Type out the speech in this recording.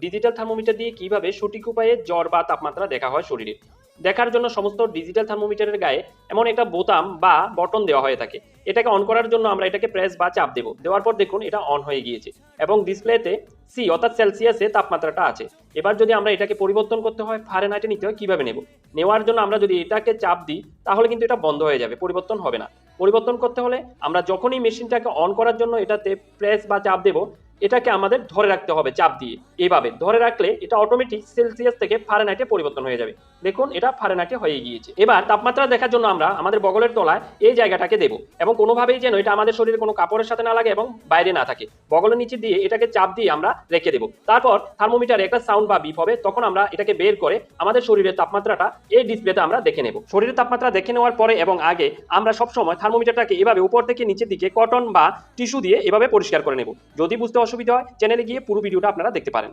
Digital thermometer দিয়ে কিভাবে সঠিক উপায়ে জ্বর বা তাপমাত্রা দেখা হয় শরীরে। দেখার জন্য সমস্ত ডিজিটাল থার্মোমিটারের গায়ে এমন একটা বোতাম বা বটন দেওয়া হয়ে থাকে। এটাকে অন করার জন্য আমরা এটাকে প্রেস বা চাপ দেব। দেওয়ার পর দেখুন এটা অন হয়ে গিয়েছে এবং ডিসপ্লেতে সি অর্থাৎ সেলসিয়াসে তাপমাত্রাটা আছে। এবার যদি আমরা এটাকে পরিবর্তন করতে হয় ফারেনহাইটে নিতে হয়, কিভাবে নেব? নেওয়ার জন্য আমরা যদি এটাকে চাপ দিই তাহলে কিন্তু এটা বন্ধ হয়ে যাবে, পরিবর্তন হবে না। পরিবর্তন করতে হলে আমরা যখনই মেশিনটাকে অন করার জন্য এটাতে প্রেস বা চাপ দেব, এটাকে আমাদের ধরে রাখতে হবে চাপ দিয়ে। এইভাবে ধরে রাখলে এটা অটোমেটিক সেলসিয়াস থেকে ফারেনহাইটে পরিবর্তন হয়ে যাবে। দেখুন এটা ফারেনহাইটে হয়ে গিয়েছে। এবার তাপমাত্রা দেখার জন্য আমরা আমাদের বগলের তলায় এই জায়গাটাকে দেব এবং কোনোভাবেই যেন এটা আমাদের শরীরে কোনো কাপড়ের সাথে না লাগে এবং বাইরে না থাকে। বগলের নিচে দিয়ে এটাকে চাপ দিয়ে আমরা রেখে দেব। তারপর থার্মোমিটারে একটা সাউন্ড বা বিপ হবে, তখন আমরা এটাকে বের করে আমাদের শরীরের তাপমাত্রাটা এই ডিসপ্লেতে আমরা দেখে নেব। শরীরের তাপমাত্রা দেখে নেওয়ার পরে এবং আগে আমরা সবসময় থার্মোমিটারটাকে এভাবে উপর থেকে নিচের দিকে কটন বা টিস্যু দিয়ে এভাবে পরিষ্কার করে নেব। যদি বুঝতে অসুবিধা হয় চ্যানেলে গিয়ে পুরো ভিডিওটা আপনারা দেখতে পারেন।